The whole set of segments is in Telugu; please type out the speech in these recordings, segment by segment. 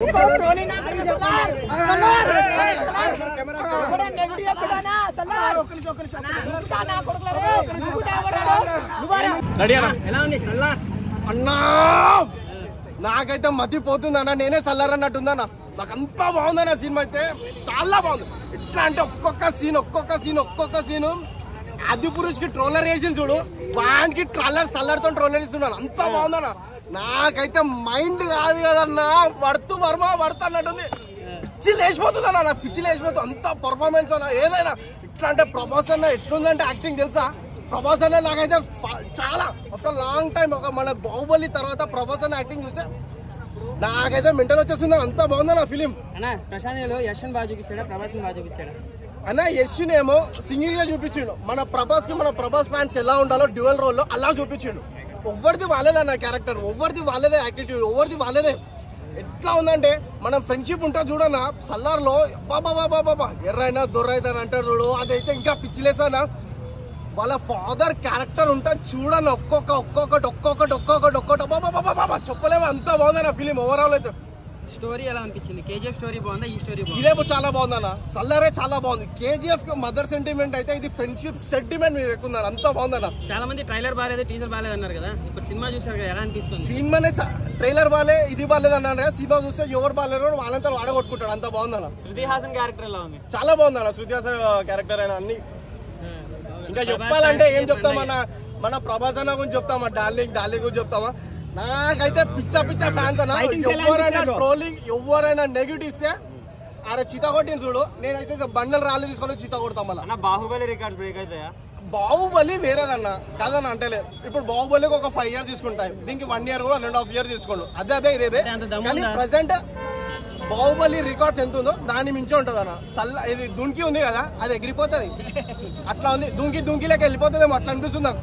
అన్నా నాకైతే మతిపోతుందన్నా, నేనే సల్లార్ అన్నట్టుందన్నా. నాకు అంతా బాగుందన్న సినిమా అయితే, చాలా బాగుంది. ఎట్లా అంటే ఒక్కొక్క సీను ఆది పురుష్ కి ట్రోలర్ వేసి చూడు, వానికి ట్రాలర్ సల్లర్తో ట్రోలర్ ఇస్తున్నాను. అంతా బాగుందన్న. నాకైతే మైండ్ కాదు కదన్నా, వర్త్ వర్మ వర్త్ అన్నట్టుంది. పిచ్చి లేచిపోతుంది అన్న, నాకు పిచ్చి లేచిపోతుంది. అంత పర్ఫార్మెన్స్ అన్న ఏదైనా. ఇట్లా అంటే ప్రభాస్ అన్న ఎట్లుందంటే యాక్టింగ్ తెలుసా, ప్రభాస్ అన్న నాకైతే చాలా ఆఫ్టర్ లాంగ్ టైం ఒక మన బాహుబలి తర్వాత ప్రభాస్ అన్న యాక్టింగ్ చూస్తే నాకైతే మెంటల్ వచ్చేస్తుంది. అంతా బాగుంది నా ఫిలిం. అన్న ప్రశాంత్ యశ్ని బాగా చూపించాడా, ప్రభాస్ బాగా చూపించాడా? అన్న యశ్ని ఏమో సింగిల్ గా చూపించిండు. మన ప్రభాస్ కి మన ప్రభాస్ ఫ్యాన్స్ కి ఎలా ఉండాలో డ్యూయల్ రోల్ లో అలా చూపించిండు. ఎవరిది వాళ్ళేదే అన్న క్యారెక్టర్, ఎవరిది వాళ్ళేదే యాటిట్యూడ్, ఎవరిది వాళ్ళేదే. ఎట్లా ఉందంటే మనం ఫ్రెండ్షిప్ ఉంటా చూడన్నా, సల్లార్ లో బాబా ఎర్రైనా దొర్రైతే అని అంటారు చూడు, అదైతే ఇంకా పిచ్చిలేసానా. వాళ్ళ ఫాదర్ క్యారెక్టర్ ఉంటా చూడన్న, ఒక్కొక్కటి బాబా చెప్పలేము. అంతా బాగుందన్న ఫిలిం ఓవరాల్ అయితే. స్టోరీ ఎలా అనిపించింది? కేజీఎఫ్ స్టోరీ బాగుందా, ఈ స్టోరీ ఇదే చాలా బాగుందన్న. సల్లారే చాలా బాగుంది. కేజీఎఫ్ మదర్ సెంటిమెంట్ అయితే ఇది ఫ్రెండ్షిప్ సెంటిమెంట్ మీద ఎక్కువ. అంతా బాగుందన్న. చాలా మంది ట్రైలర్ బాగాలేదు, టీజర్ బాగాలేదు అన్నారు కదా, ఇప్పుడు సినిమా చూసారు కదా, ఎలా అనిపిస్తుంది? సినిమానే ట్రైలర్ బాలే, ఇది బాగాలేదు అన్నారు. సినిమా చూస్తే ఎవరు బాగాలేరు వాళ్ళంతా వాడగొట్టుకుంటాడు. అంత బాగుందన్న. శృతి హాసన్ క్యారెక్టర్ ఎలా ఉంది? చాలా బాగుందన్న. శృతి హాసన్ క్యారెక్టర్ అయినా అన్ని. ఇంకా చెప్పాలంటే ఏం చెప్తామన్నా, మన ప్రభాస్ అన్న గురించి చెప్తామా, డార్లింగ్ గురించి చెప్తామా. నాకైతే పిచ్చ ఫ్యాన్స్ అన్న. ఎవరైనా ట్రోలింగ్, ఎవరైనా నెగిటివ్ ఇస్తే అరే చిత కొట్టింది చూడు, నేనైతే బండలు రాళ్ళు తీసుకొని చిత కొడతాం. మళ్ళీ బాహుబలి రికార్డ్స్ బ్రేక్ అవుతాయా? బాహుబలి వేరేదన్న కాదన్న అంటేలే. ఇప్పుడు బాహుబలికి ఒక 5 years తీసుకుంటాయి, దీనికి 1 year 1.5 years తీసుకోండు. అదే ఇదే. కానీ ప్రెసెంట్ బాహుబలి రికార్డ్స్ ఎంత ఉందో దాని మించి ఉంటుంది అన్న. ఇది దుంకి ఉంది కదా, అది ఎగిరిపోతుంది. అట్లా ఉంది, దుంకి లెక్క వెళ్ళిపోతుందేమో అట్లా అనిపిస్తుంది నాకు.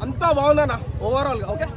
అంతా బాగుందన్న ఓవరాల్ గా. ఓకే.